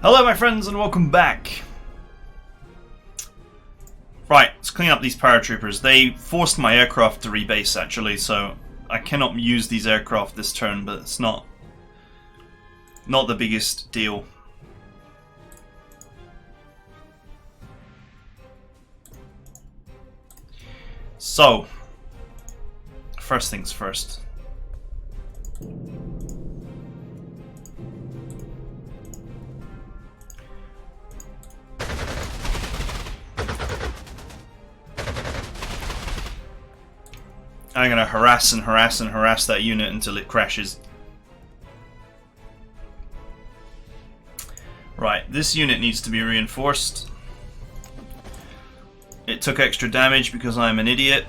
Hello my friends and welcome back. Right, let's clean up these paratroopers. They forced my aircraft to rebase actually, so I cannot use these aircraft this turn, but it's not the biggest deal. So, first things first. I'm gonna harass and harass and harass that unit until it crashes. Right, this unit needs to be reinforced. It took extra damage because I'm an idiot.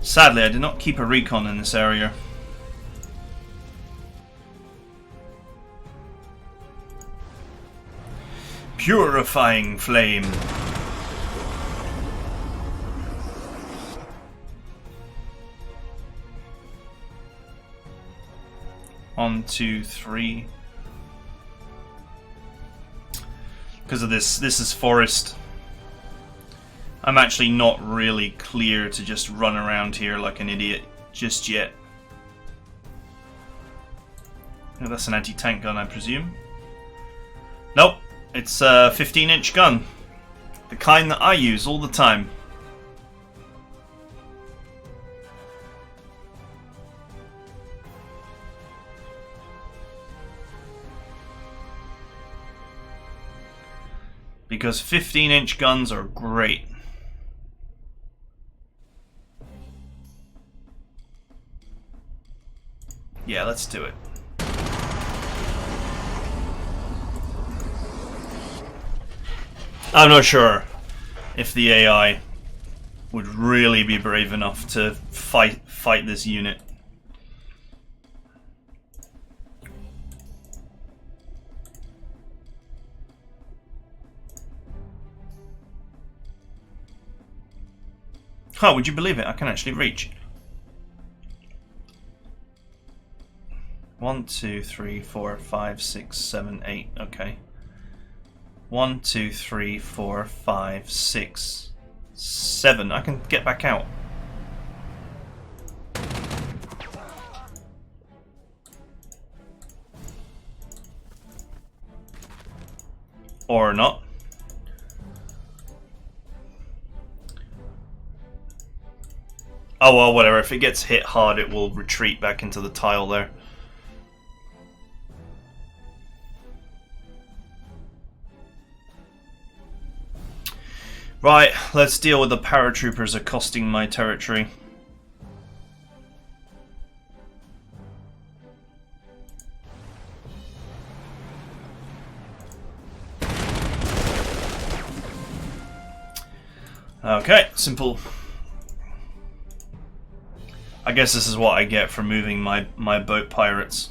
Sadly, I did not keep a recon in this area. Purifying flame. One, two, three. Because of this is forest. I'm actually not really clear to just run around here like an idiot just yet. Oh, that's an anti-tank gun, I presume. Nope, it's a 15-inch gun. The kind that I use all the time. Because 15-inch guns are great. Yeah, let's do it. I'm not sure if the AI would really be brave enough to fight this unit. Oh, would you believe it? I can actually reach. 1, 2, 3, 4, 5, 6, 7, 8. Okay. 1, 2, 3, 4, 5, 6, 7. I can get back out. Or not. Oh well, whatever. If it gets hit hard, it will retreat back into the tile there. Right, let's deal with the paratroopers accosting my territory. Okay, simple. I guess this is what I get for moving my boat pirates.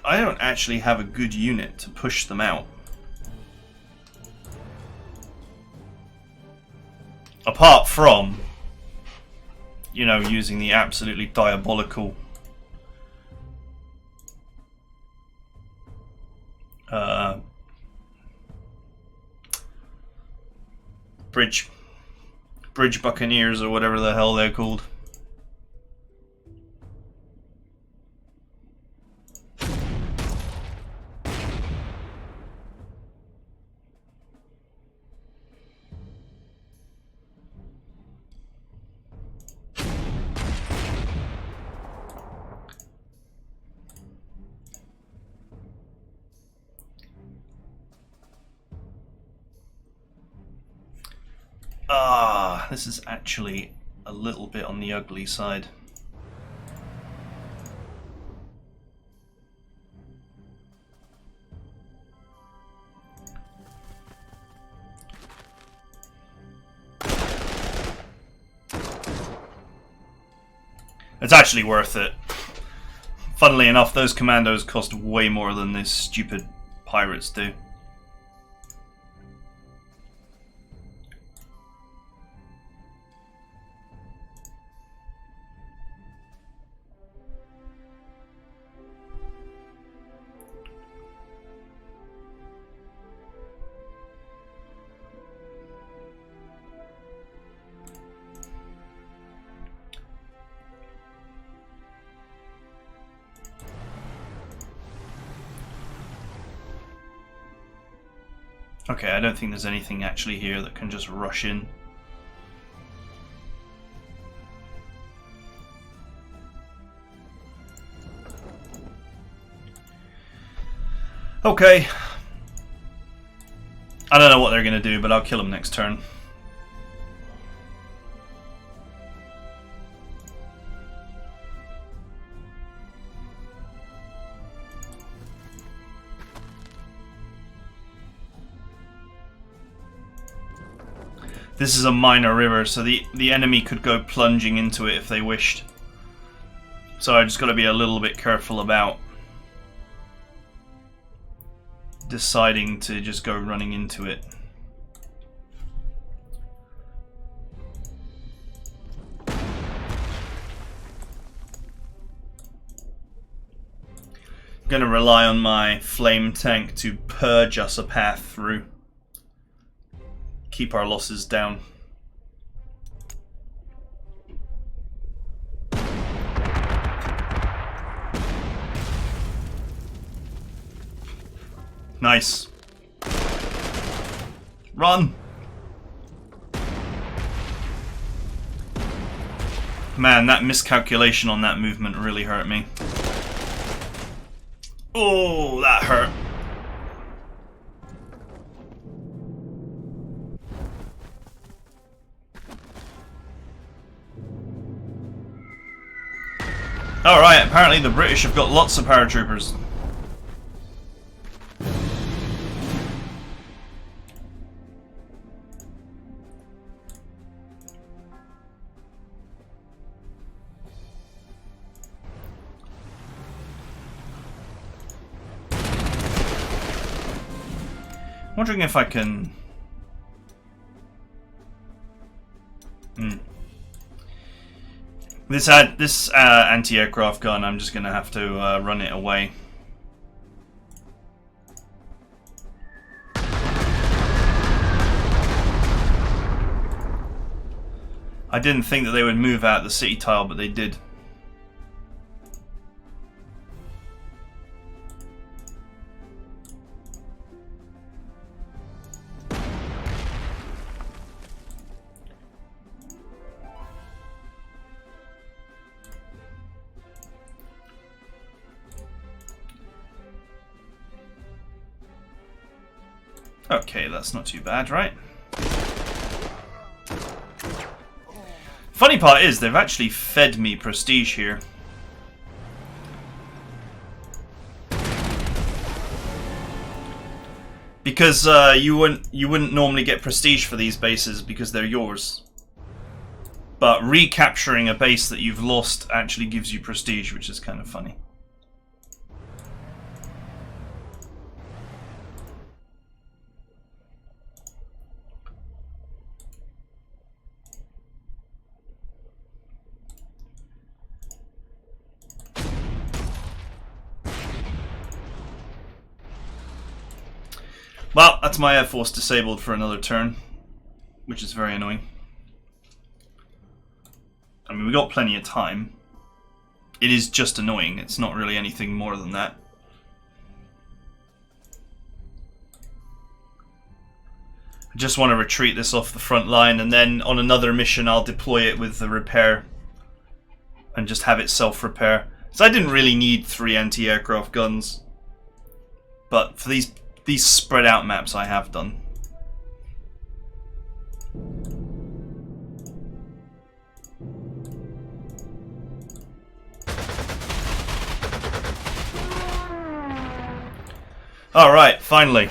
I don't actually have a good unit to push them out. Apart from, you know, using the absolutely diabolical bridge buccaneers or whatever the hell they're called. Ah, this is actually a little bit on the ugly side. It's actually worth it. Funnily enough, those commandos cost way more than these stupid pirates do. Okay, I don't think there's anything actually here that can just rush in. Okay. I don't know what they're going to do, but I'll kill them next turn. This is a minor river, so the enemy could go plunging into it if they wished. So I just got to be a little bit careful about deciding to just go running into it. I'm going to rely on my flame tank to purge us a path through. Keep our losses down. Nice. Run! Man, that miscalculation on that movement really hurt me. Oh, that hurt. Alright, apparently the British have got lots of paratroopers. Wondering if I can... This anti-aircraft gun, I'm just going to have to run it away. I didn't think that they would move out the city tile, but they did. Okay, that's not too bad, right? Funny part is, they've actually fed me prestige here. Because you wouldn't normally get prestige for these bases because they're yours. But recapturing a base that you've lost actually gives you prestige, which is kind of funny. Well, that's my Air Force disabled for another turn, which is very annoying. I mean, we got plenty of time. It is just annoying. It's not really anything more than that. I just want to retreat this off the front line, and then on another mission I'll deploy it with the repair and just have it self-repair. So I didn't really need 3 anti-aircraft guns, but for these spread out maps I have done. Alright, finally.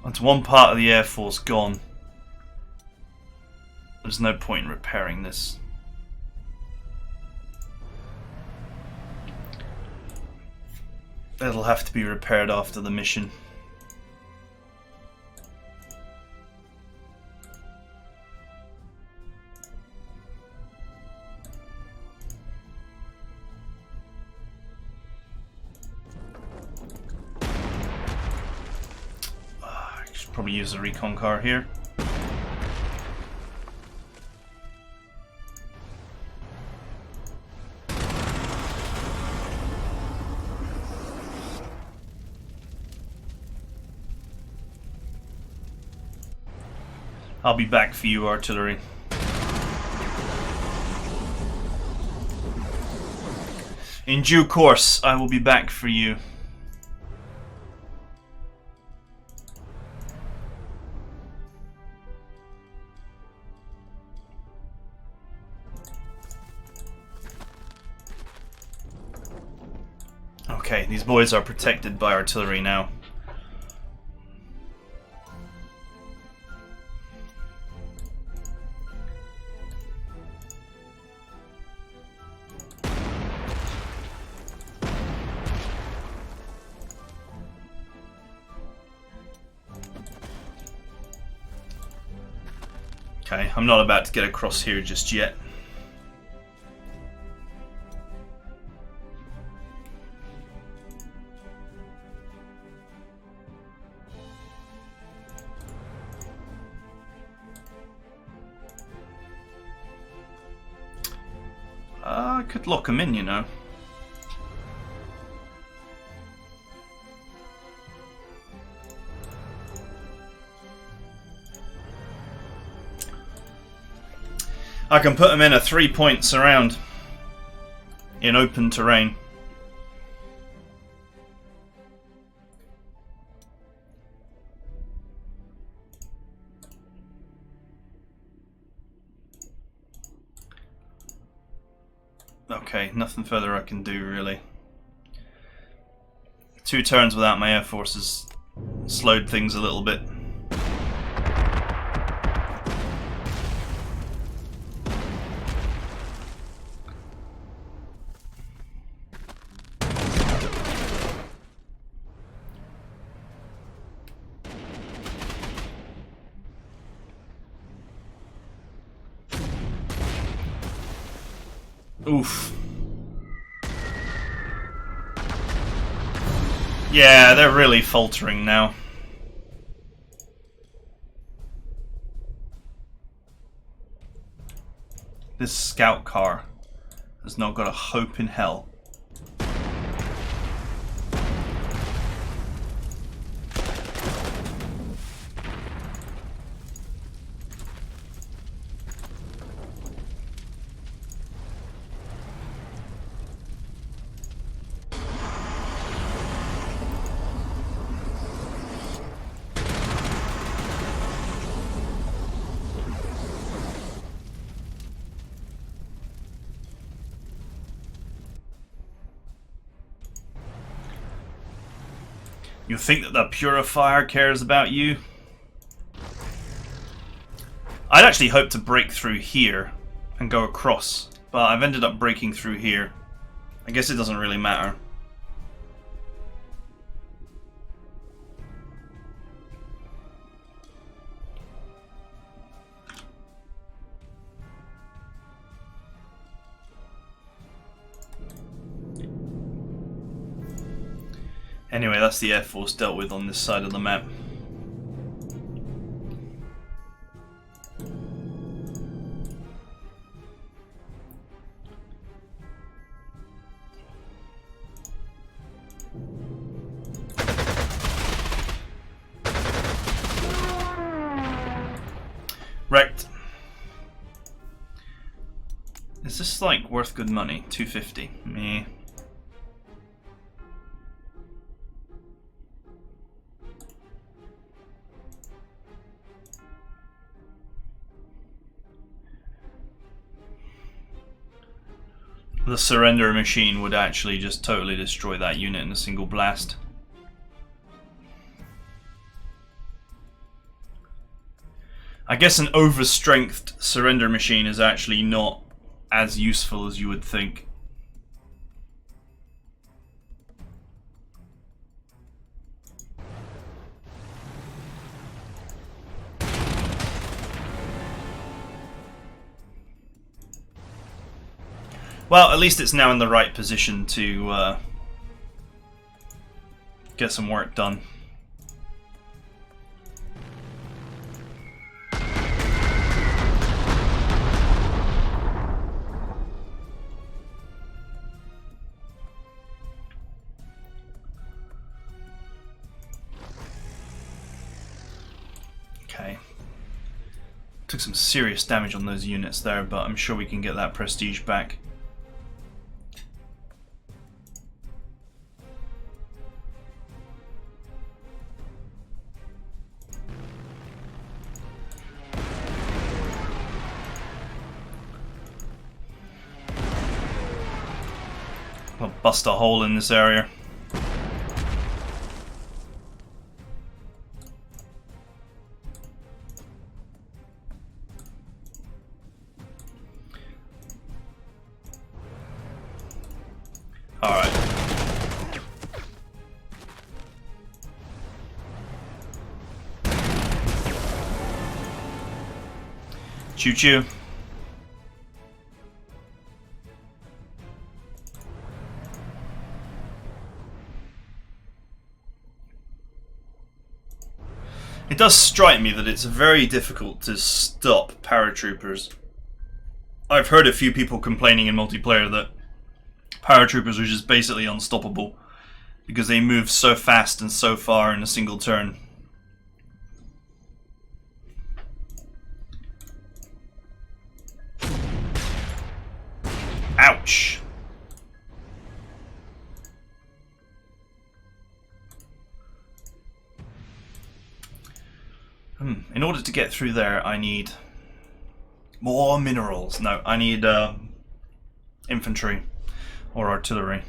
That's one part of the Air Force gone. There's no point in repairing this. It'll have to be repaired after the mission. I should probably use the recon car here. I'll be back for you, artillery. In due course, I will be back for you. Okay, these boys are protected by artillery now. Okay, I'm not about to get across here just yet. I could lock them in, you know. I can put them in a 3-point surround in open terrain. Okay, nothing further I can do really. 2 turns without my air forces slowed things a little bit. Oof. Yeah, they're really faltering now. This scout car has not got a hope in hell. You think that the Purifier cares about you? I'd actually hoped to break through here and go across, but I've ended up breaking through here. I guess it doesn't really matter. Anyway, that's the Air Force dealt with on this side of the map. Wrecked. Is this like worth good money? 250. Meh. the surrender machine would actually just totally destroy that unit in a single blast. I guess an overstrengthed surrender machine is actually not as useful as you would think. Well, at least it's now in the right position to get some work done. Okay. Took some serious damage on those units there, but I'm sure we can get that prestige back. I'll bust a hole in this area. Alright. Choo choo. It does strike me that it's very difficult to stop paratroopers. I've heard a few people complaining in multiplayer that paratroopers are just basically unstoppable because they move so fast and so far in a single turn. Ouch! In order to get through there, I need more minerals. No, I need infantry or artillery.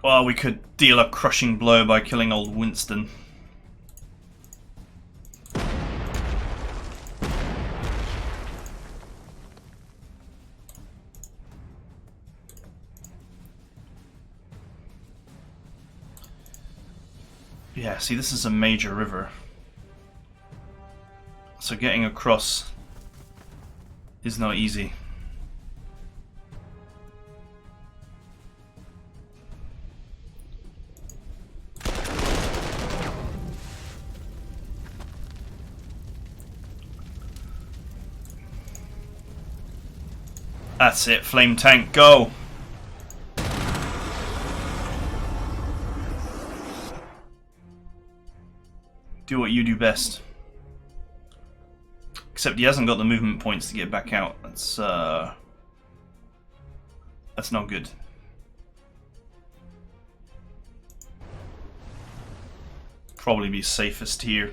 Well, we could deal a crushing blow by killing old Winston. Yeah, see, this is a major river. So getting across is not easy. That's it, flame tank, go! Do what you do best. Except he hasn't got the movement points to get back out. That's not good. Probably be safest here.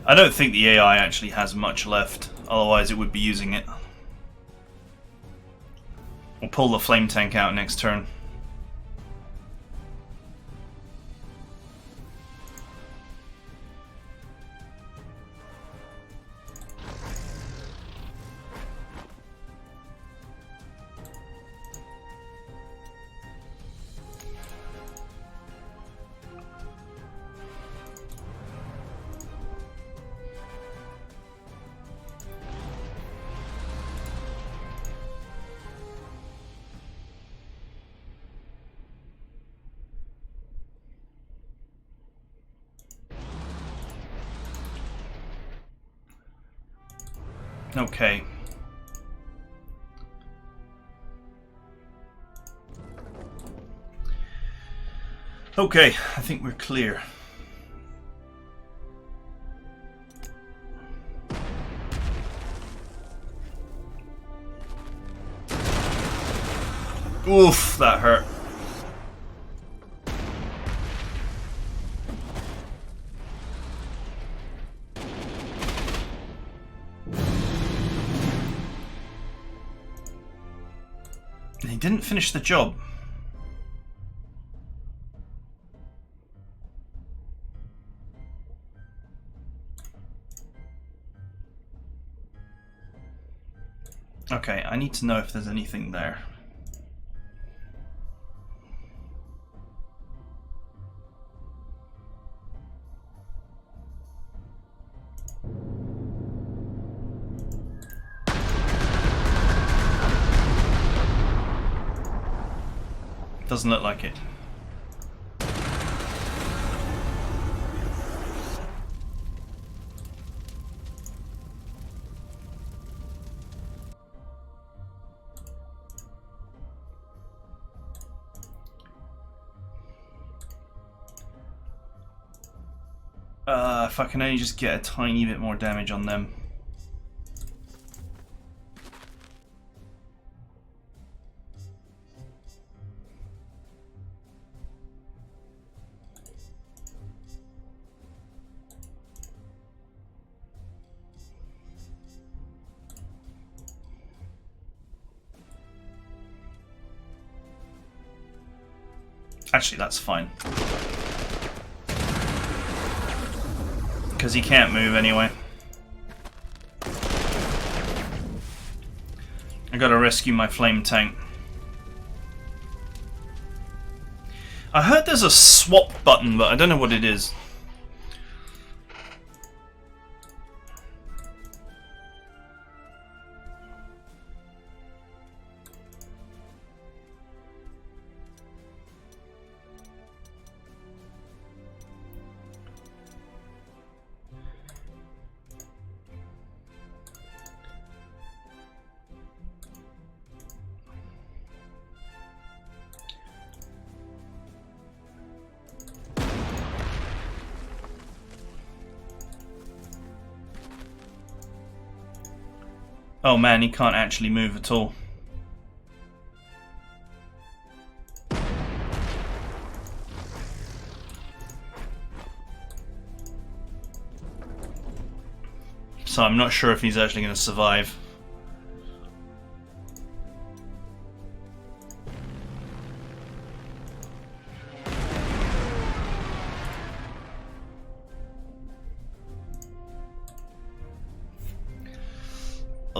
I don't think the AI actually has much left, otherwise it would be using it. We'll pull the flame tank out next turn. Okay. Okay, I think we're clear. Oof, that hurt. He didn't finish the job. Okay, I need to know if there's anything there. Doesn't look like it. If I can only just get a tiny bit more damage on them. Actually, that's fine. Because he can't move anyway. I gotta rescue my flame tank. I heard there's a swap button, but I don't know what it is. Oh man, he can't actually move at all. So I'm not sure if he's actually going to survive.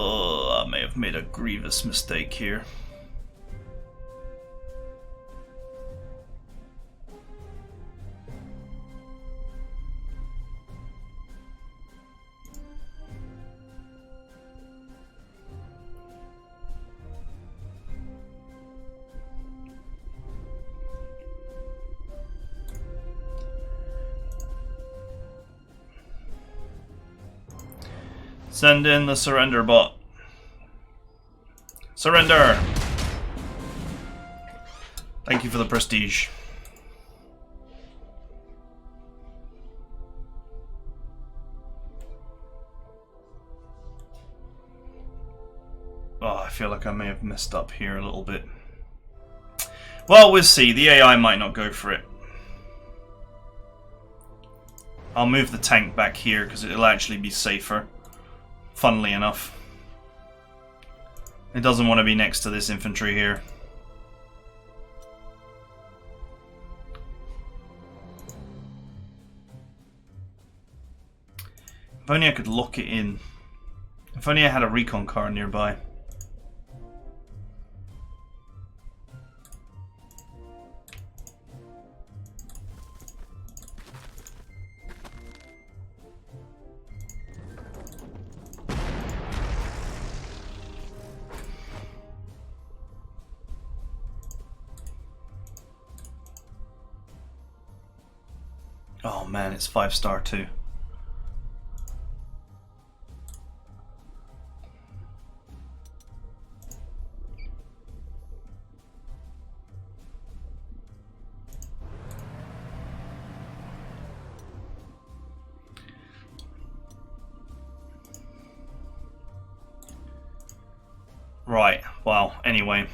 Oh, I may have made a grievous mistake here. Send in the surrender bot. Surrender! Thank you for the prestige. Oh, I feel like I may have messed up here a little bit. Well, we'll see. The AI might not go for it. I'll move the tank back here because it'll actually be safer. Funnily enough. It doesn't want to be next to this infantry here. If only I could lock it in. If only I had a recon car nearby. Oh man, it's 5-star too. Right, well, anyway.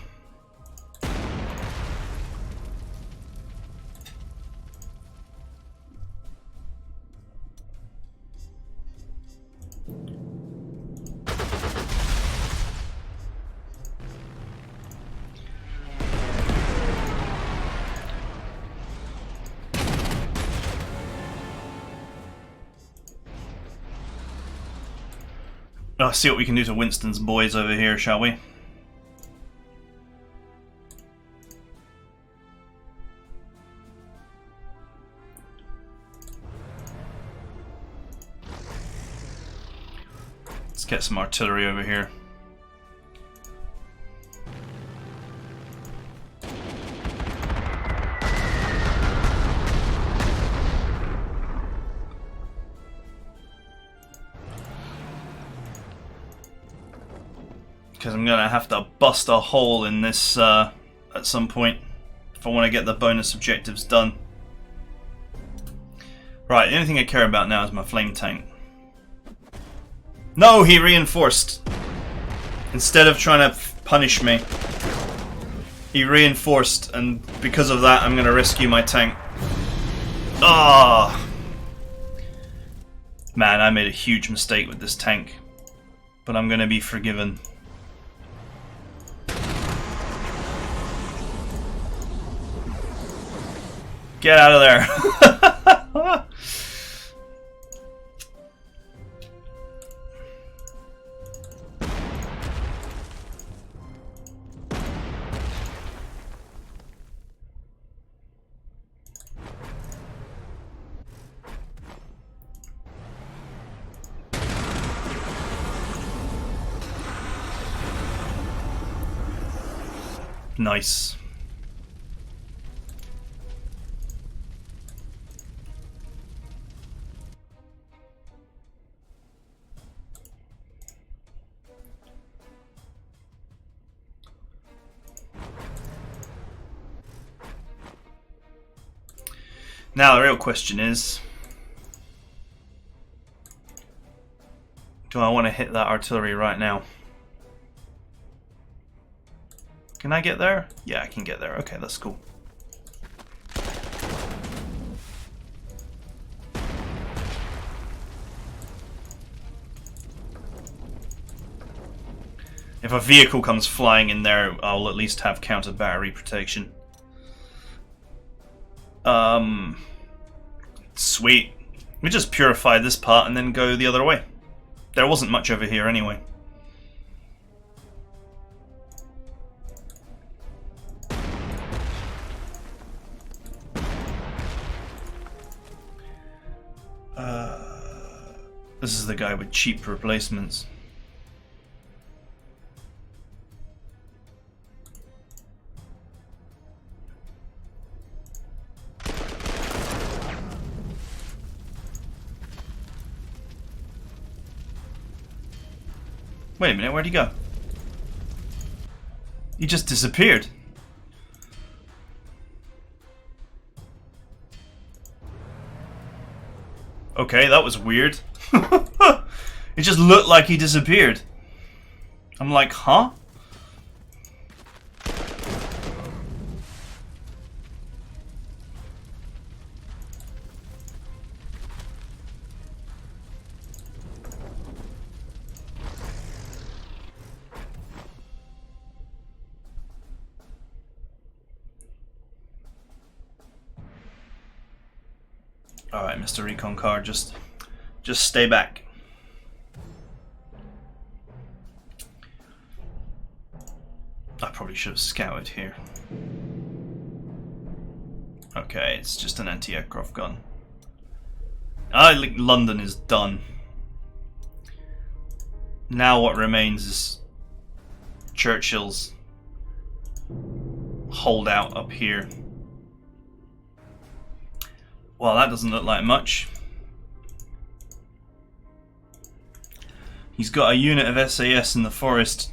Let's see what we can do to Winston's boys over here, shall we? Let's get some artillery over here. Because I'm going to have to bust a hole in this at some point if I want to get the bonus objectives done. Right, the only thing I care about now is my flame tank. No, he reinforced. Instead of trying to punish me, he reinforced, and because of that I'm going to rescue my tank. Ah! Man, I made a huge mistake with this tank. But I'm going to be forgiven. Get out of there. Nice. Now the real question is, do I want to hit that artillery right now? Can I get there? Yeah, I can get there. Okay, that's cool. If a vehicle comes flying in there, I'll at least have counter battery protection. Sweet. We just purify this part and then go the other way. There wasn't much over here anyway. This is the guy with cheap replacements. Wait a minute, where'd he go? He just disappeared. Okay, that was weird. It just looked like he disappeared. I'm like, huh? Alright, Mr. Recon Car, just stay back. I probably should have scouted here. Okay, it's just an anti-aircraft gun. I think London is done. Now what remains is Churchill's holdout up here. Well, that doesn't look like much. He's got a unit of SAS in the forest.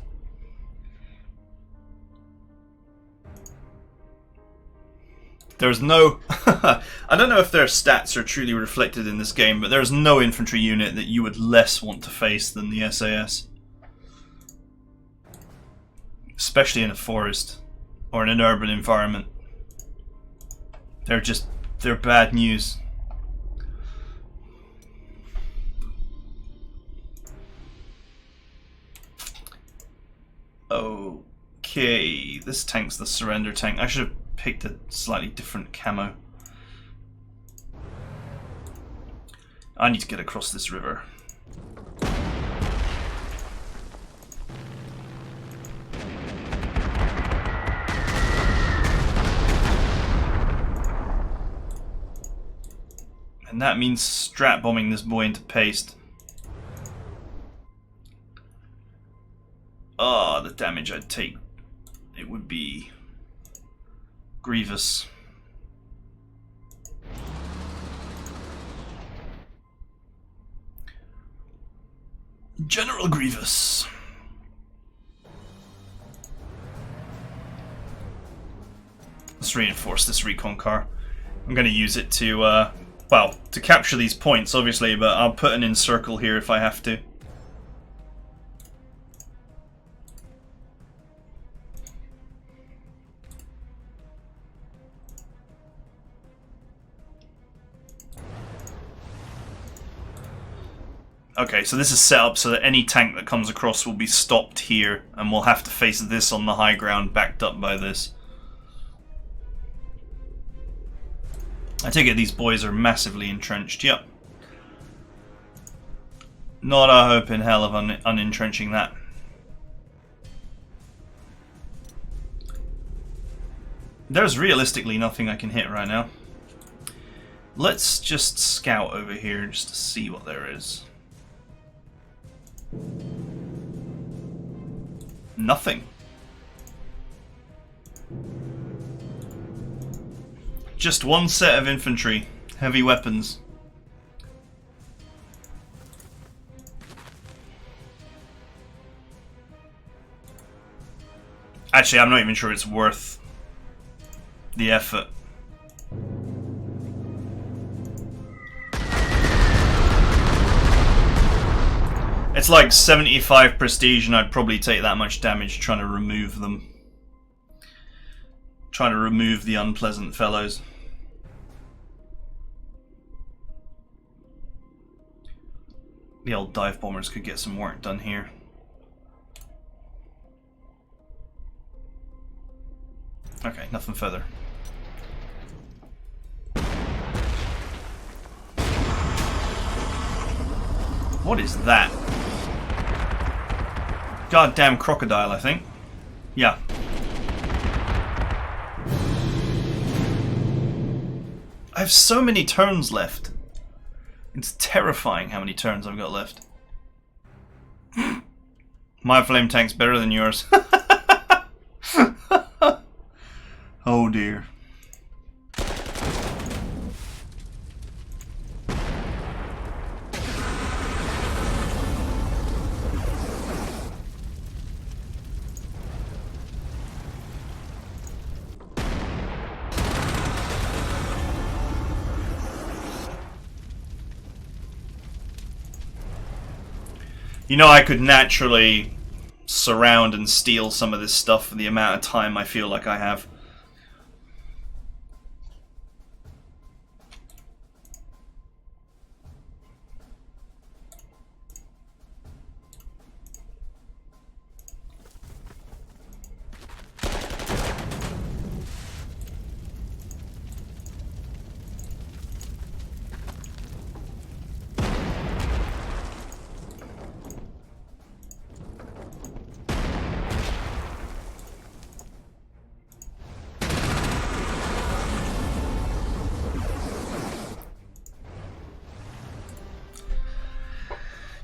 There's no... I don't know if their stats are truly reflected in this game, but there's no infantry unit that you would less want to face than the SAS. especially in a forest or in an urban environment. They're bad news. Okay, this tank's the surrender tank. I should have picked a slightly different camo. I need to get across this river. And that means strat bombing this boy into paste. Oh, the damage I'd take. It would be grievous. General Grievous. Let's reinforce this recon car. I'm going to use it to, well, to capture these points, obviously, but I'll put an encircle here if I have to. Okay, so this is set up so that any tank that comes across will be stopped here, and we'll have to face this on the high ground, backed up by this. I take it these boys are massively entrenched, yep. Not a hope in hell of unentrenching that. There's realistically nothing I can hit right now. Let's just scout over here just to see what there is. Nothing. Just one set of infantry, heavy weapons. Actually, I'm not even sure it's worth the effort. It's like 75 prestige and I'd probably take that much damage trying to remove them. Trying to remove the unpleasant fellows. The old dive bombers could get some work done here. Okay, nothing further. What is that? Goddamn crocodile, I think. Yeah. I have so many turns left. It's terrifying how many turns I've got left. My flame tank's better than yours. Oh dear. You know, I could naturally surround and steal some of this stuff for the amount of time I feel like I have.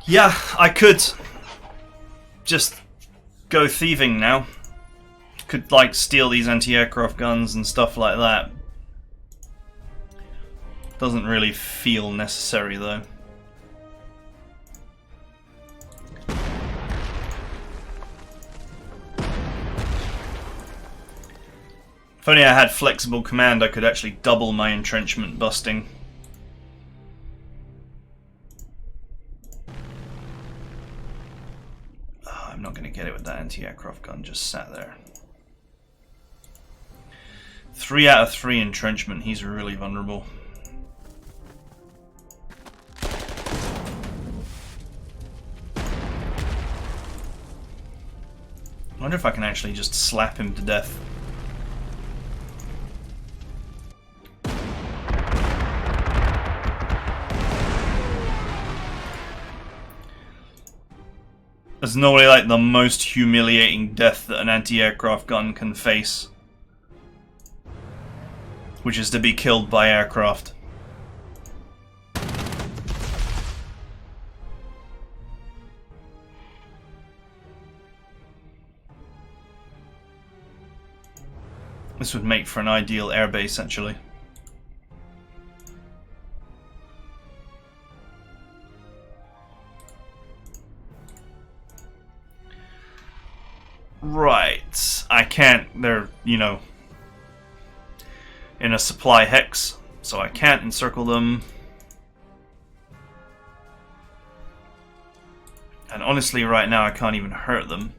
Yeah, I could just go thieving now. Could, like, steal these anti-aircraft guns and stuff like that. Doesn't really feel necessary, though. If only I had flexible command, I could actually double my entrenchment busting. I'm not going to get it with that anti-aircraft gun just sat there. 3 out of 3 entrenchment. He's really vulnerable. I wonder if I can actually just slap him to death. There's no way like the most humiliating death that an anti-aircraft gun can face, which is to be killed by aircraft. This would make for an ideal airbase, actually. Right. I can't... They're, you know, in a supply hex, so I can't encircle them. And honestly, right now, I can't even hurt them.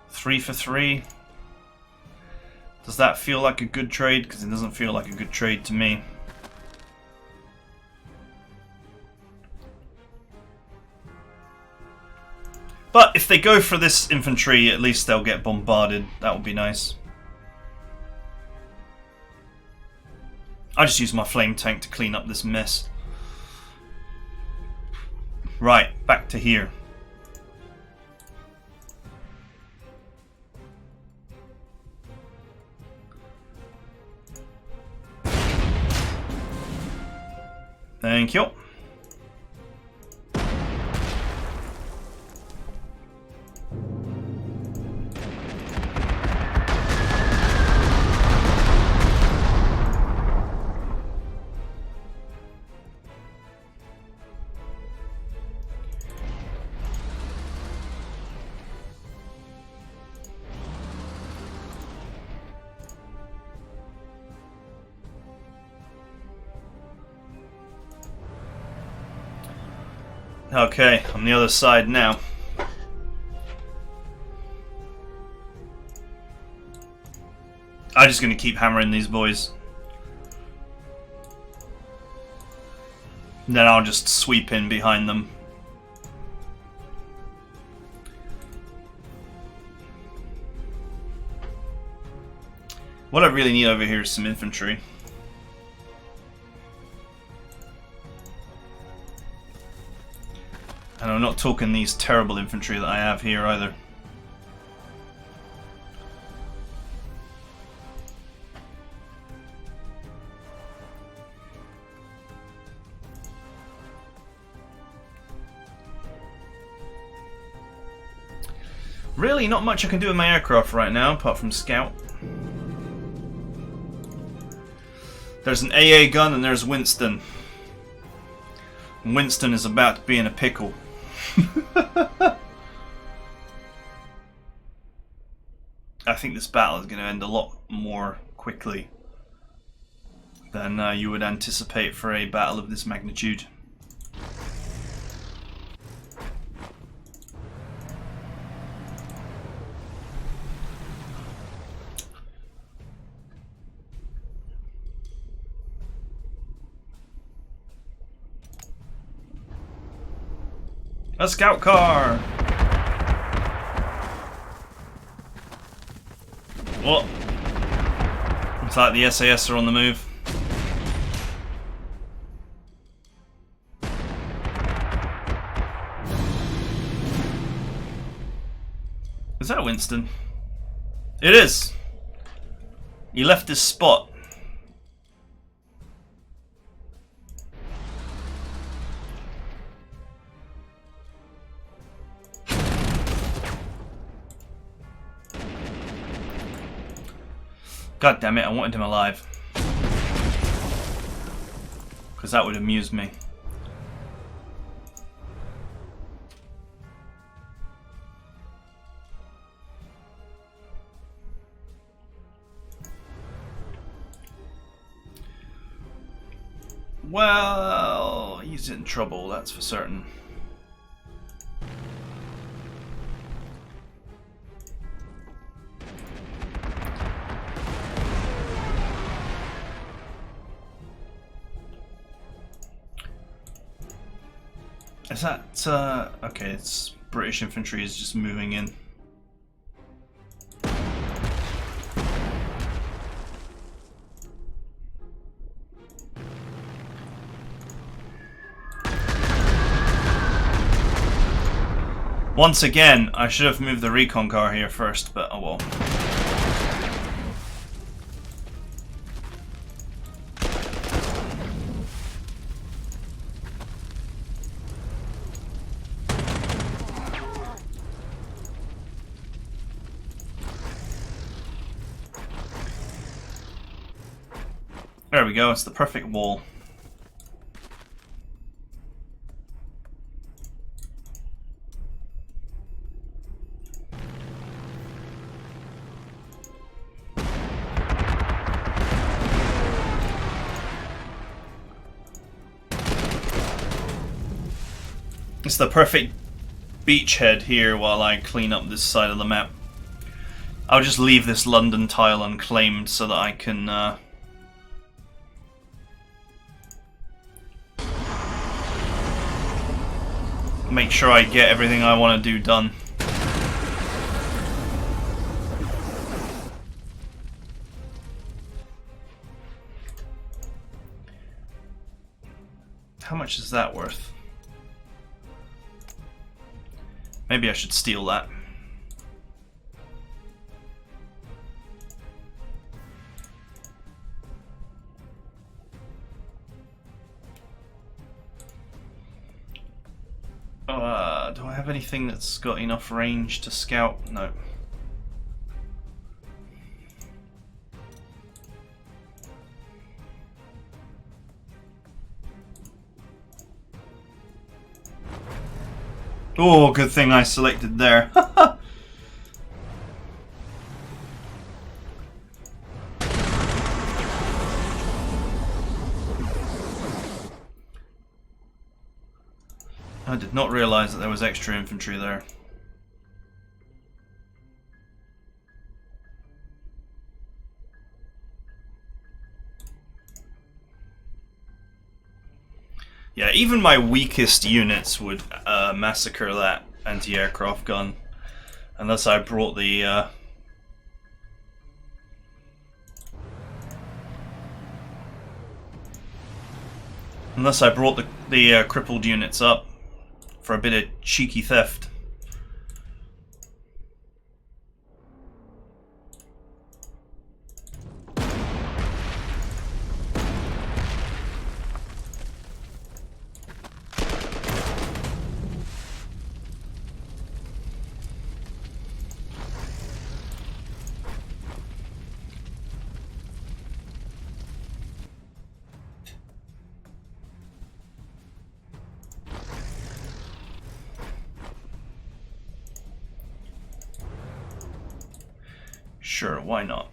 Three for 3. Does that feel like a good trade? Because it doesn't feel like a good trade to me. But if they go for this infantry, at least they'll get bombarded. That would be nice. I just use my flame tank to clean up this mess. Right, back to here. Thank you. Okay, on the other side now. I'm just going to keep hammering these boys. Then I'll just sweep in behind them. What I really need over here is some infantry. And I'm not talking these terrible infantry that I have here either. Really, not much I can do with my aircraft right now, apart from scout. There's an AA gun and there's Winston. And Winston is about to be in a pickle. I think this battle is going to end a lot more quickly than you would anticipate for a battle of this magnitude. A scout car! What? Looks like the SAS are on the move. Is that Winston? It is! He left his spot. God damn it, I wanted him alive. Because that would amuse me. Well, he's in trouble, that's for certain. Is that, okay, it's British infantry is just moving in. Once again, I should have moved the recon car here first, but oh well. There we go, it's the perfect wall. It's the perfect beachhead here while I clean up this side of the map. I'll just leave this London tile unclaimed so that I can make sure I get everything I want to do done. How much is that worth? Maybe I should steal that. Do I have anything that's got enough range to scout? No. Oh, good thing I selected there. I did not realize that there was extra infantry there. Yeah, even my weakest units would massacre that anti-aircraft gun, unless I brought the crippled units up for a bit of cheeky theft. Sure, why not?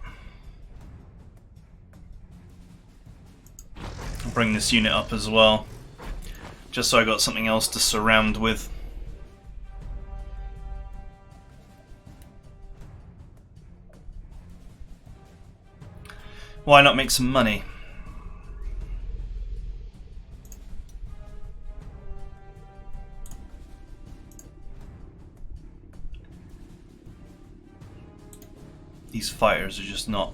I'll bring this unit up as well, just so I got something else to surround with. Why not make some money? These fighters are just not,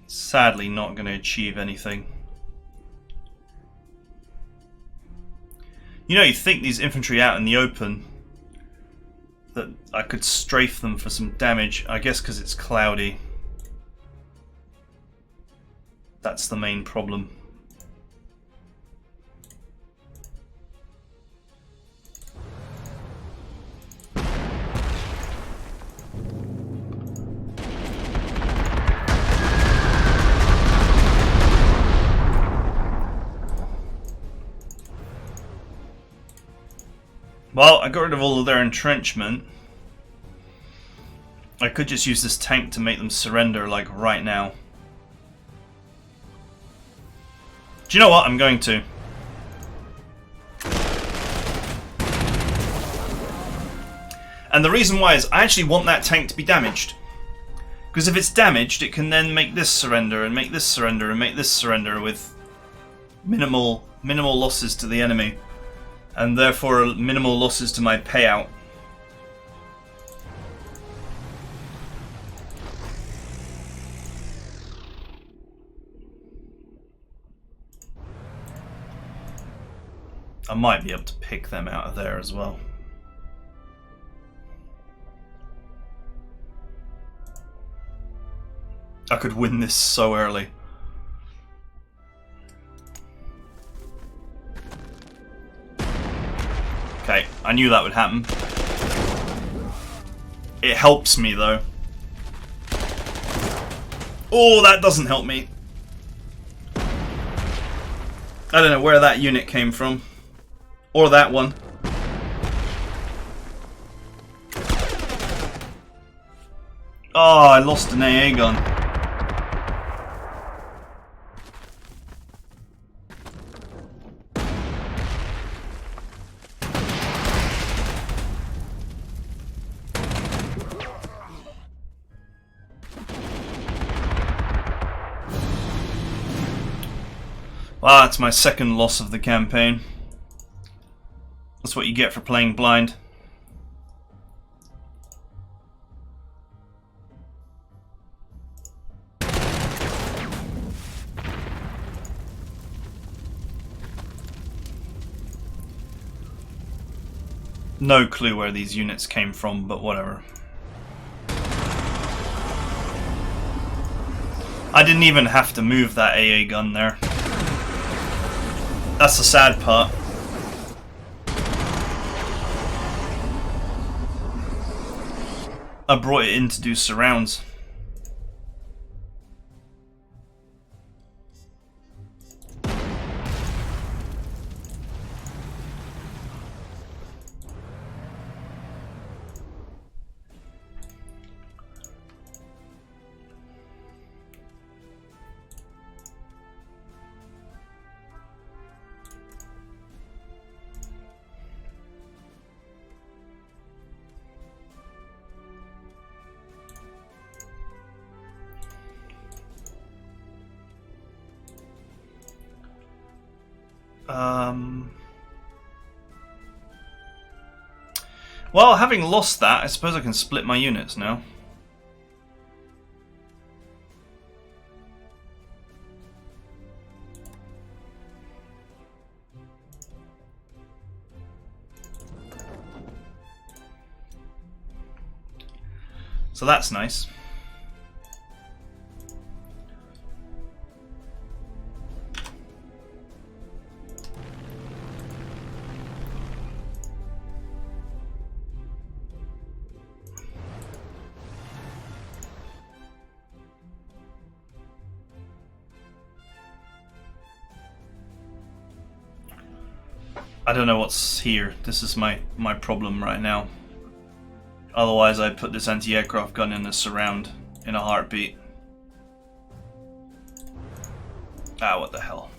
sadly, not going to achieve anything. You know, you think these infantry out in the open, that I could strafe them for some damage. I guess because it's cloudy. That's the main problem. Well, I got rid of all of their entrenchment. I could just use this tank to make them surrender, like, right now. Do you know what? I'm going to. And the reason why is I actually want that tank to be damaged. Because if it's damaged, it can then make this surrender, and make this surrender, and make this surrender with minimal losses to the enemy. And therefore minimal losses to my payout. I might be able to pick them out of there as well. I could win this so early. Okay, I knew that would happen. It helps me though. Oh, that doesn't help me. I don't know where that unit came from. Or that one. Oh, I lost an AA gun. Wow, that's my second loss of the campaign. That's what you get for playing blind. No clue where these units came from, but whatever. I didn't even have to move that AA gun there. That's the sad part. I brought it in to do surrounds. Well, having lost that, I suppose I can split my units now. So that's nice. I don't know what's here. This is my problem right now. Otherwise I'd put this anti-aircraft gun in a surround in a heartbeat. Ah, what the hell.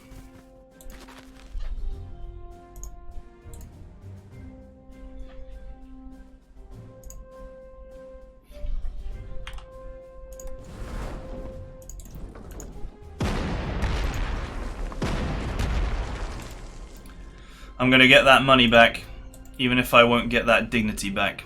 I'm gonna get that money back, even if I won't get that dignity back.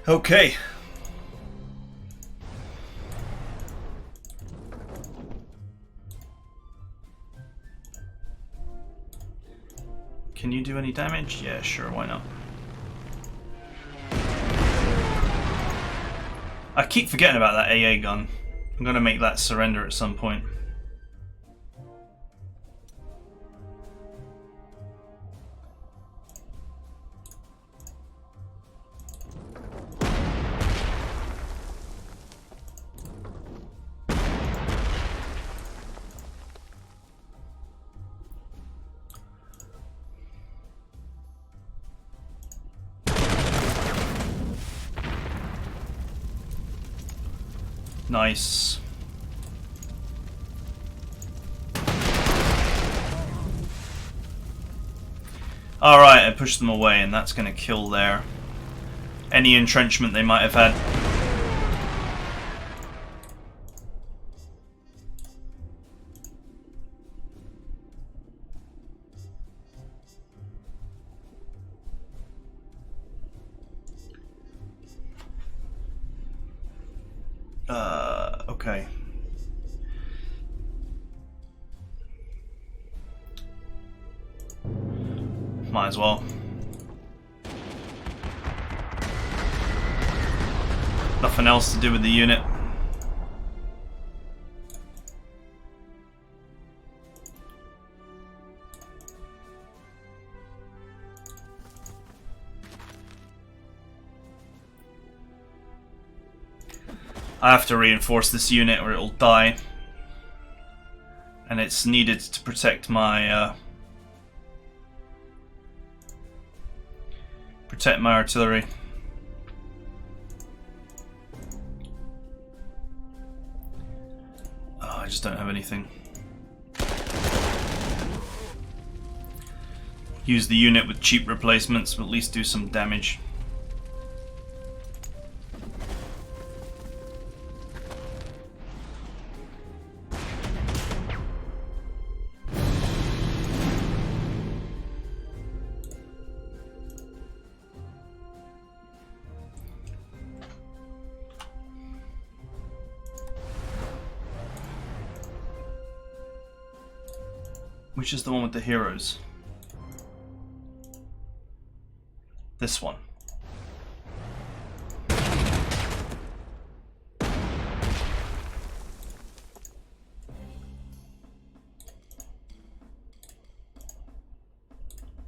Okay. Can you do any damage? Yeah, sure, why not? I keep forgetting about that AA gun. I'm gonna make that surrender at some point. Nice. Alright, I pushed them away, and that's going to kill their any entrenchment they might have had. Okay. Might as well. Nothing else to do with the unit. I have to reinforce this unit or it'll die. And it's needed to protect my artillery. Oh, I just don't have anything. Use the unit with cheap replacements, but at least do some damage. Which is the one with the heroes? This one.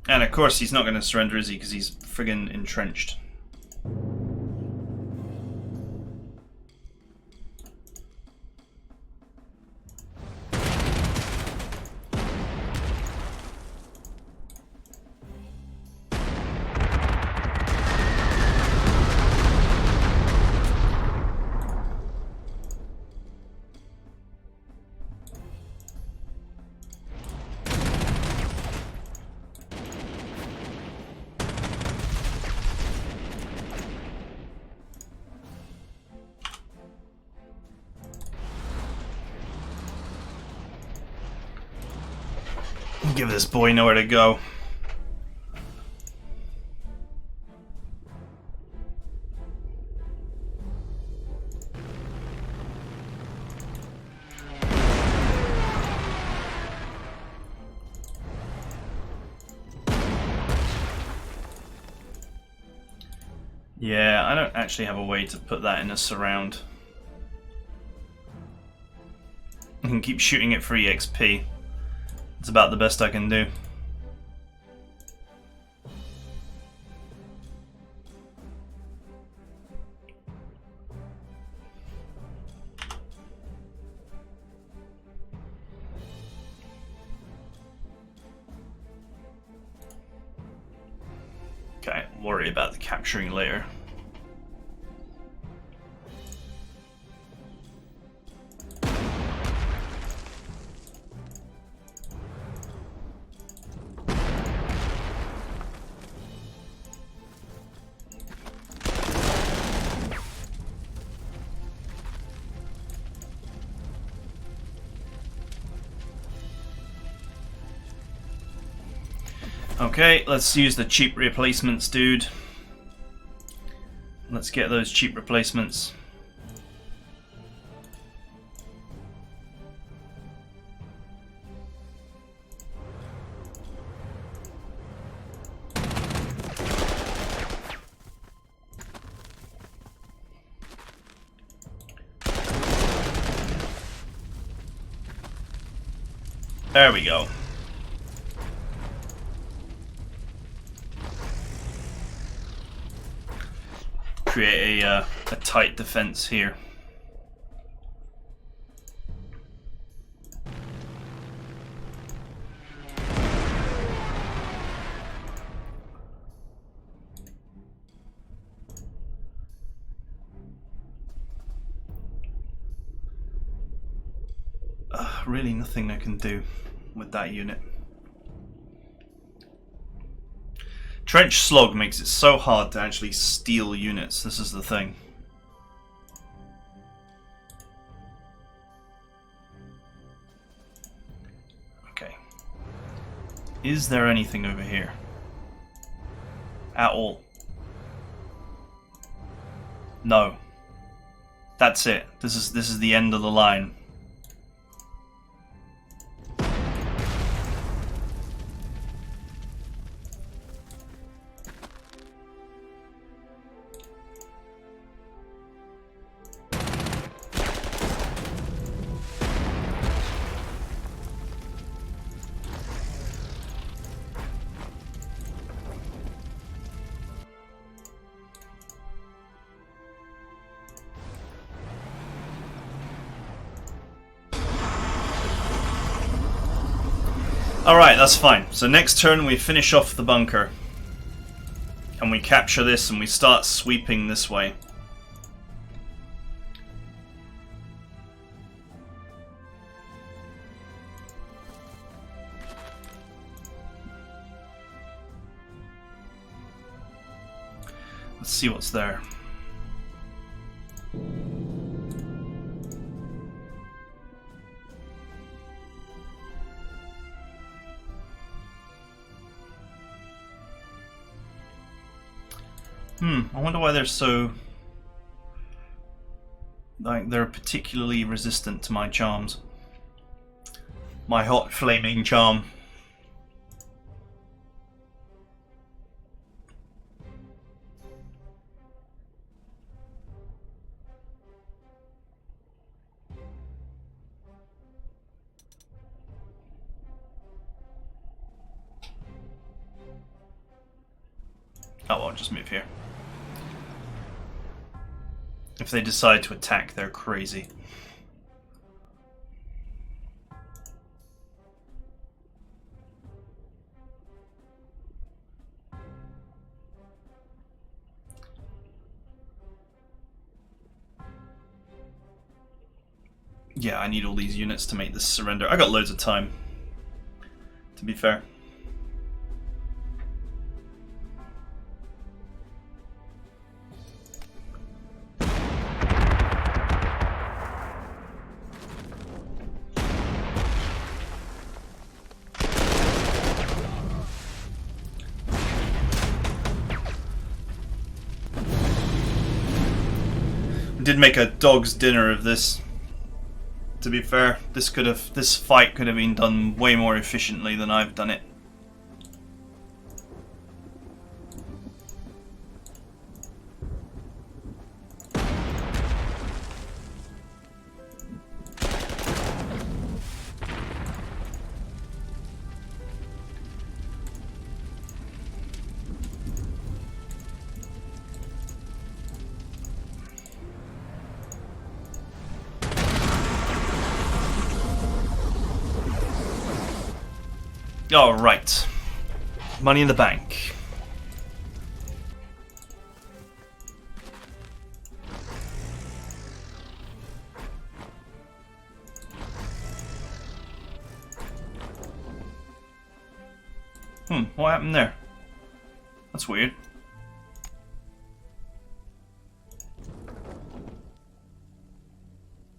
And of course he's not going to surrender, is he? Because he's friggin' entrenched. Give this boy nowhere to go. Yeah, I don't actually have a way to put that in a surround. I can keep shooting it for EXP. It's about the best I can do. Okay, worry about the capturing later. Okay, let's use the cheap replacements, dude. Let's get those cheap replacements. There we go. Create a tight defense here. Really nothing I can do with that unit. Trench Slug makes it so hard to actually steal units. This is the thing. Okay. Is there anything over here? At all? No. That's it. This is the end of the line. Alright, that's fine. So next turn we finish off the bunker. And we capture this and we start sweeping this way. Let's see what's there. I wonder why they're so... like, they're particularly resistant to my charms. My hot flaming charm. Oh, well, I'll just move here. If they decide to attack, they're crazy. Yeah, I need all these units to make this surrender. I got loads of time, to be fair. Did make a dog's dinner of this. To be fair, this fight could have been done way more efficiently than I've done it. All right, money in the bank. What happened there? That's weird.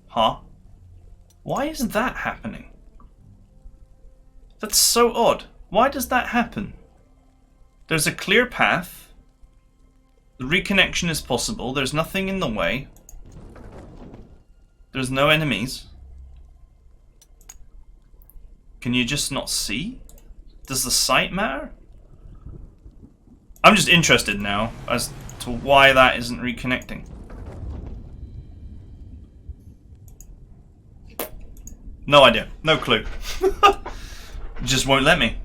Huh? Why is that happening? That's so odd. Why does that happen? There's a clear path. The reconnection is possible. There's nothing in the way. There's no enemies. Can you just not see? Does the sight matter? I'm just interested now as to why that isn't reconnecting. No idea. No clue. It just won't let me.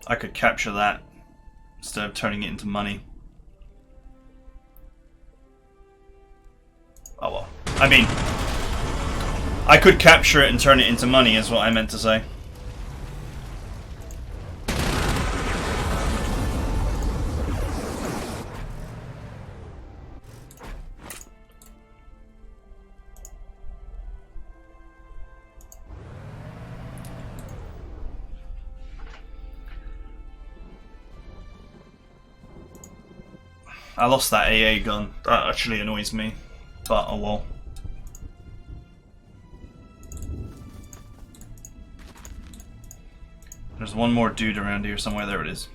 I could capture that instead of turning it into money. Oh well. I mean, I could capture it and turn it into money is what I meant to say. I lost that AA gun. That actually annoys me. But oh well. There's one more dude around here somewhere. There it is.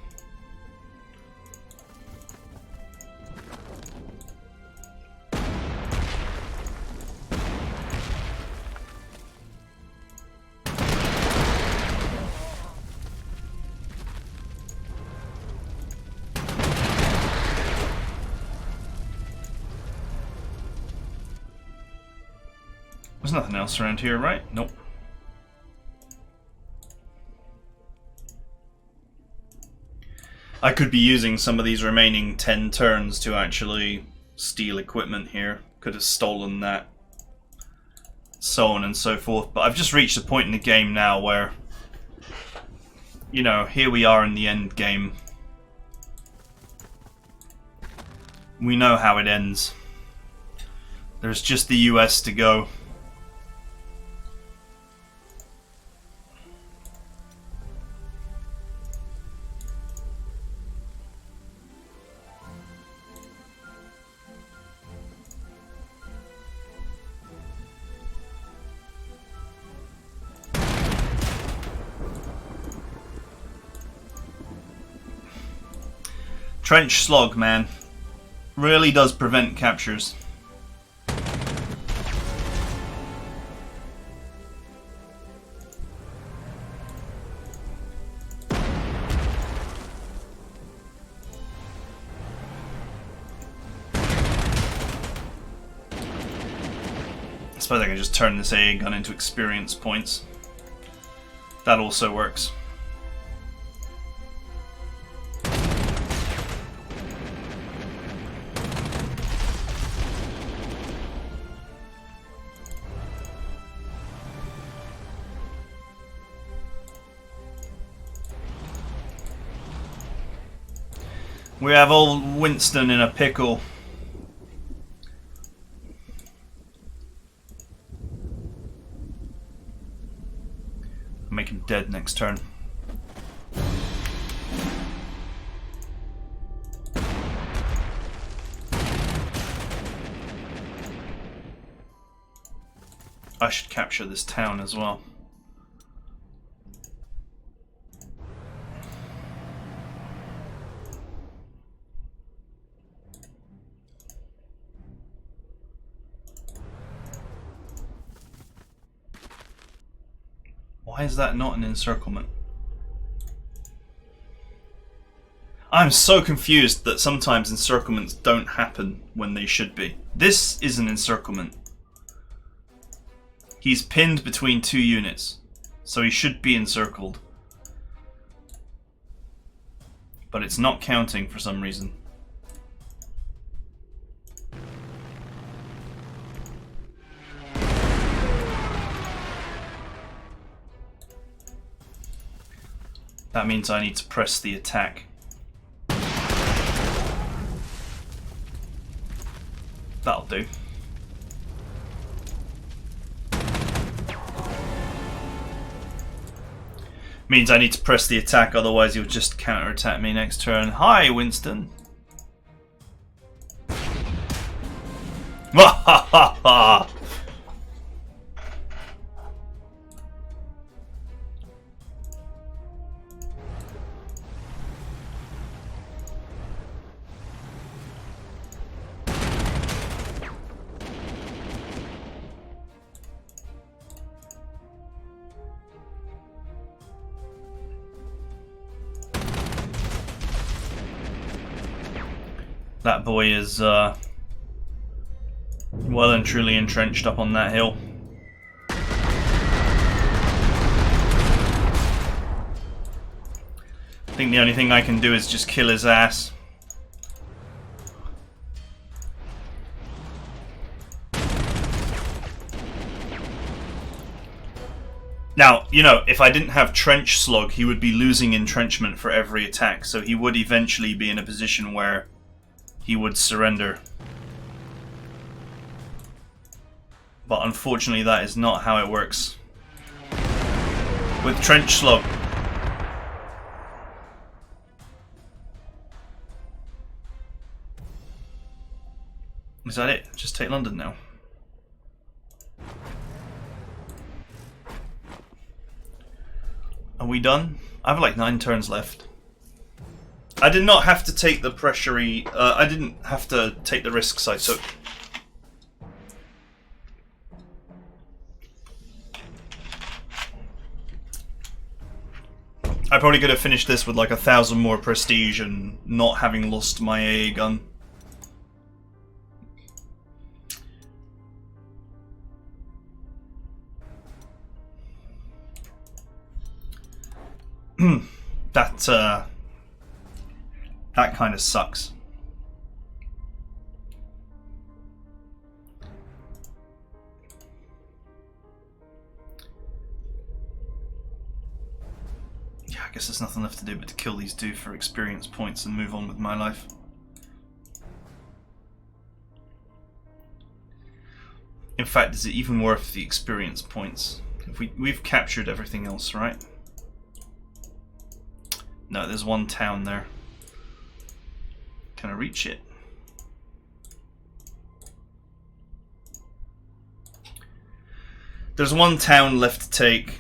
There's nothing else around here, right? Nope. I could be using some of these remaining 10 turns to actually steal equipment here. Could have stolen that. So on and so forth. But I've just reached a point in the game now where, you know, here we are in the end game. We know how it ends. There's just the US to go. Trench slog, man. Really does prevent captures. I suppose I can just turn this AA gun into experience points. That also works. We have old Winston in a pickle. Make him dead next turn. I should capture this town as well. Why is that not an encirclement? I'm so confused that sometimes encirclements don't happen when they should be. This is an encirclement. He's pinned between two units, so he should be encircled. But it's not counting for some reason. That means I need to press the attack. That'll do. Means I need to press the attack, otherwise he'll just counter-attack me next turn. Hi, Winston! Wahahaha! That boy is well and truly entrenched up on that hill. I think the only thing I can do is just kill his ass. Now, you know, if I didn't have Trench Slug, he would be losing entrenchment for every attack, so he would eventually be in a position where he would surrender. But unfortunately, that is not how it works with Trench Slug. Is that it? Just take London now. Are we done? I have like 9 turns left. I did not have to take the pressury. I didn't have to take the risks I took. I probably could have finished this with like 1,000 more prestige and not having lost my AA gun. That kind of sucks. Yeah, I guess there's nothing left to do but to kill these two for experience points and move on with my life. In fact, is it even worth the experience points? If we've captured everything else, right? No, there's one town there. Can I reach it? There's one town left to take,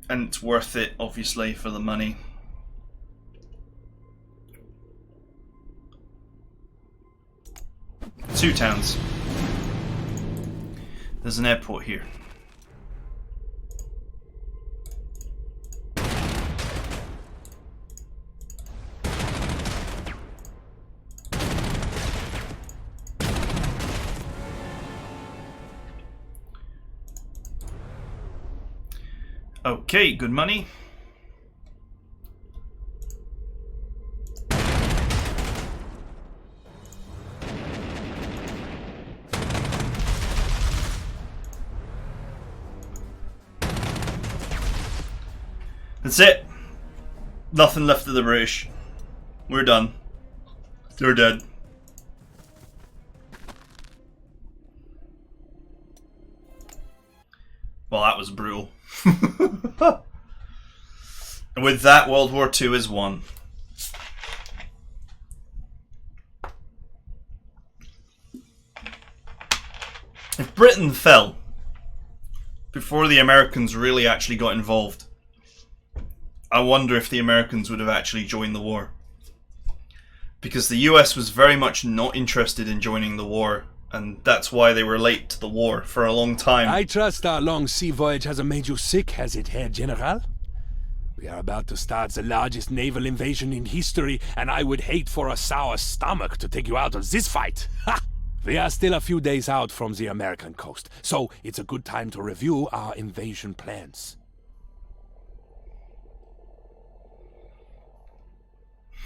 and it's worth it, obviously, for the money. Two towns. There's an airport here. Okay, good money. That's it. Nothing left of the British. We're done. They're dead. Well, that was brutal. And with that, World War II is won. If Britain fell before the Americans really actually got involved, I wonder if the Americans would have actually joined the war. Because the US was very much not interested in joining the war, and that's why they were late to the war for a long time. I trust our long sea voyage hasn't made you sick, has it, Herr General? We are about to start the largest naval invasion in history, and I would hate for a sour stomach to take you out of this fight. Ha! We are still a few days out from the American coast, so it's a good time to review our invasion plans.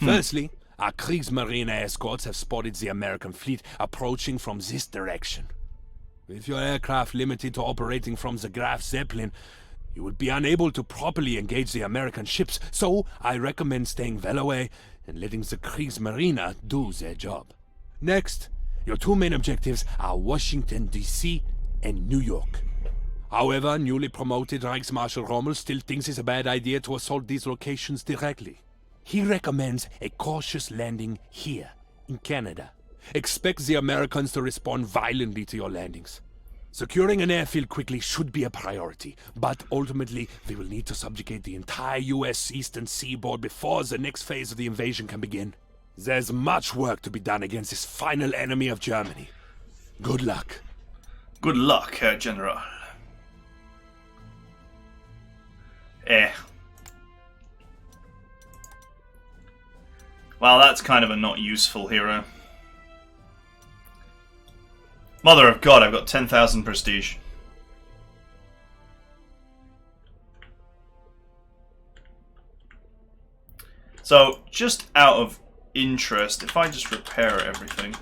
Firstly, our Kriegsmarine escorts have spotted the American fleet approaching from this direction. With your aircraft limited to operating from the Graf Zeppelin, you would be unable to properly engage the American ships, so I recommend staying well away and letting the Kriegsmarine do their job. Next, your two main objectives are Washington, D.C. and New York. However, newly promoted Reichsmarshal Rommel still thinks it's a bad idea to assault these locations directly. He recommends a cautious landing here, in Canada. Expect the Americans to respond violently to your landings. Securing an airfield quickly should be a priority, but ultimately we will need to subjugate the entire US eastern seaboard before the next phase of the invasion can begin. There's much work to be done against this final enemy of Germany. Good luck. Good luck, Herr General. Well, that's kind of a not useful hero. Mother of God, I've got 10,000 prestige. So, just out of interest, if I just repair everything.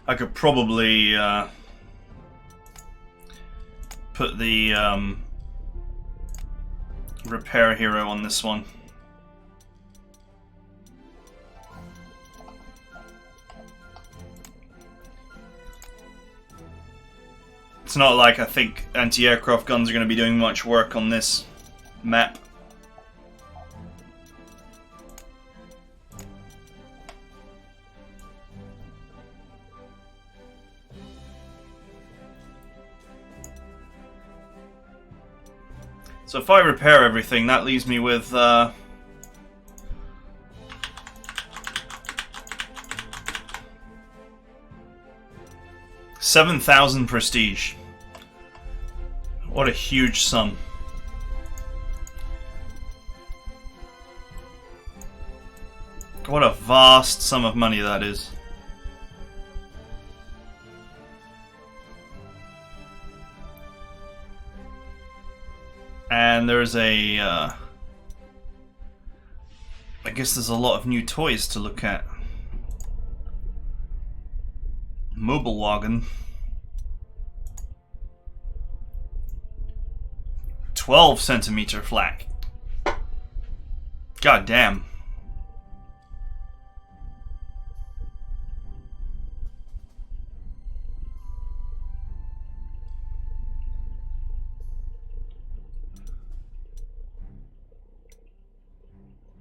I could probably put the repair hero on this one. It's not like I think anti-aircraft guns are going to be doing much work on this map. So if I repair everything, that leaves me with 7,000 prestige. What a huge sum. What a vast sum of money that is. And there's a I guess there's a lot of new toys to look at. Mobile wagon. 12cm flak. God damn.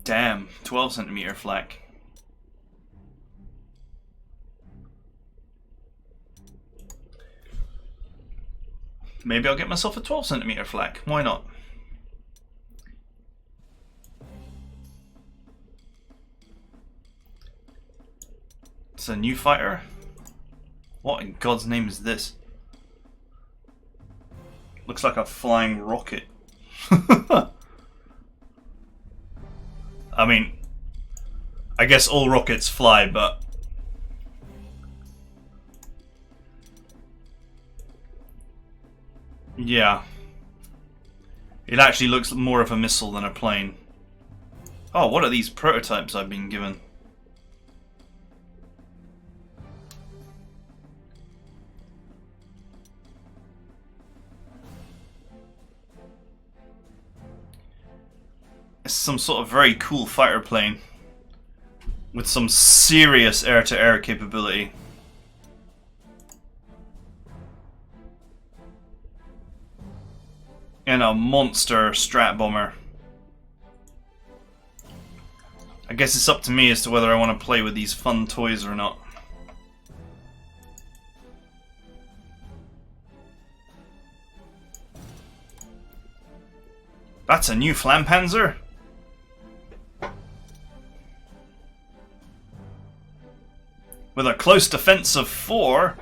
Damn, 12cm flak. Maybe I'll get myself a 12cm flak. Why not? It's a new fighter? What in God's name is this? Looks like a flying rocket. I mean, I guess all rockets fly, but yeah. It actually looks more of a missile than a plane. Oh, what are these prototypes I've been given? It's some sort of very cool fighter plane with some serious air-to-air capability. And a monster strat bomber. I guess it's up to me as to whether I want to play with these fun toys or not. That's a new Panzer. With a close defense of 4.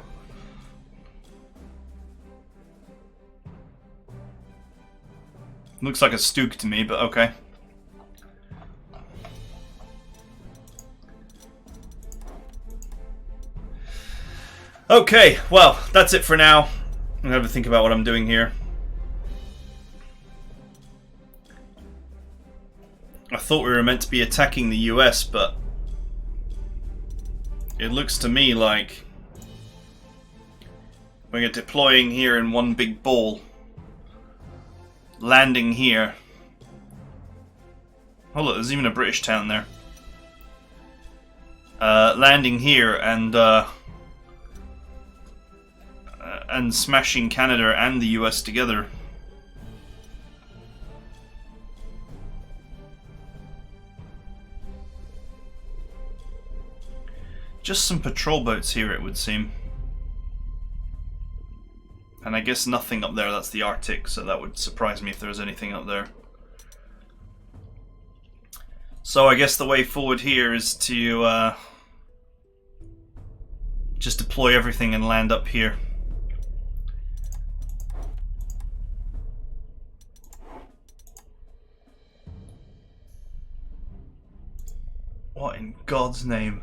Looks like a Stug to me, but okay. Okay, well, that's it for now. I'm gonna have to think about what I'm doing here. I thought we were meant to be attacking the US, but it looks to me like we're deploying here in one big ball, landing here. Oh look, there's even a British town there. Landing here and smashing Canada and the US together. Just some patrol boats here, it would seem. And I guess nothing up there, that's the Arctic, so that would surprise me if there was anything up there. So I guess the way forward here is to just deploy everything and land up here. What in God's name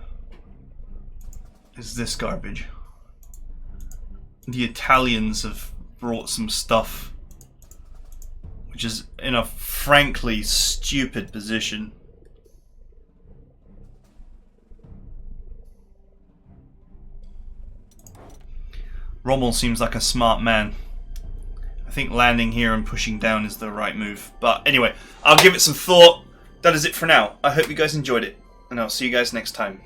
is this garbage? The Italians have brought some stuff which is in a frankly stupid position. Rommel seems like a smart man. I think landing here and pushing down is the right move. But anyway, I'll give it some thought. That is it for now. I hope you guys enjoyed it, and I'll see you guys next time.